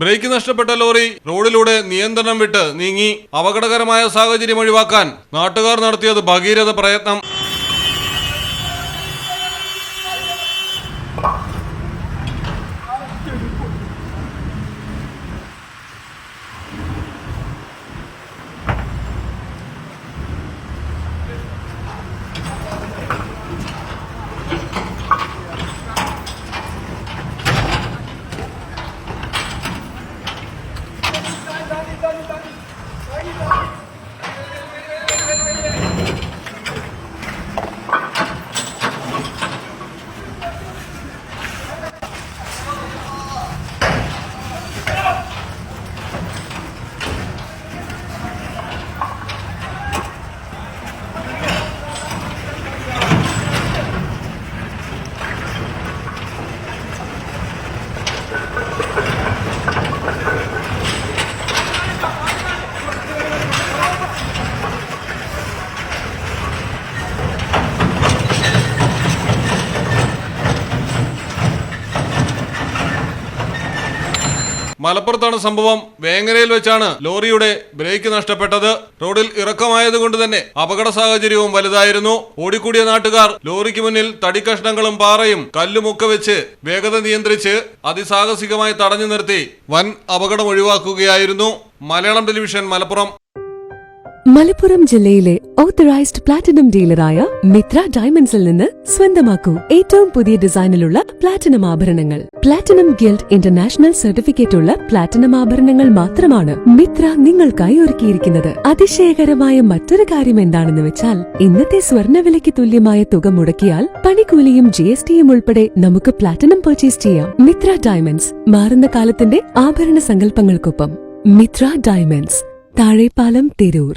Break നഷ്ടപ്പെട്ട lorry റോഡിലൂടെ നിയന്ത്രണം വിട്ട് നീങ്ങി. അപകടകരമായ സാഹചര്യം ഒഴിവാക്കാൻ നാട്ടുകാർ നടത്തിയത് ഭഗീരഥ പ്രയത്നം. മലപ്പുറത്താണ് സംഭവം. വേങ്ങരയിൽ വെച്ചാണ് ലോറിയുടെ ബ്രേക്ക് നഷ്ടപ്പെട്ടത്. റോഡിൽ ഇറക്കമായതുകൊണ്ട് തന്നെ അപകട സാഹചര്യവും വലുതായിരുന്നു. ഓടിക്കൂടിയ നാട്ടുകാർ ലോറിക്ക് മുന്നിൽ തടിക്കഷ്ണങ്ങളും പാറയും കല്ലുമൊക്കെ വെച്ച് വേഗത നിയന്ത്രിച്ച് അതിസാഹസികമായി തടഞ്ഞു നിർത്തി വൻ അപകടം ഒഴിവാക്കുകയായിരുന്നു. മലയാളം ടെലിവിഷൻ മലപ്പുറം. മലപ്പുറം ജില്ലയിലെ ഓത്തറൈസ്ഡ് പ്ലാറ്റിനം ഡീലറായ മിത്ര ഡയമണ്ട്സിൽ നിന്ന് സ്വന്തമാക്കൂ ഏറ്റവും പുതിയ ഡിസൈനിലുള്ള പ്ലാറ്റിനം ആഭരണങ്ങൾ. പ്ലാറ്റിനം ഗിൽഡ് ഇന്റർനാഷണൽ സർട്ടിഫിക്കറ്റ് ഉള്ള പ്ലാറ്റിനം ആഭരണങ്ങൾ മാത്രമാണ് മിത്ര നിങ്ങൾക്കായി ഒരുക്കിയിരിക്കുന്നത്. അതിശയകരമായ മറ്റൊരു കാര്യം എന്താണെന്ന് വെച്ചാൽ ഇന്നത്തെ സ്വർണ്ണവിലയ്ക്ക് തുല്യമായ തുക മുടക്കിയാൽ പണിക്കൂലിയും GSTയും ഉൾപ്പെടെ നമുക്ക് പ്ലാറ്റിനം പർച്ചേസ് ചെയ്യാം. മിത്ര ഡയമണ്ട്സ്, മാറുന്ന കാലത്തിന്റെ ആഭരണ സങ്കല്പങ്ങൾക്കൊപ്പം. മിത്ര ഡയമണ്ട്സ്, താഴെപ്പാലം, തിരൂർ.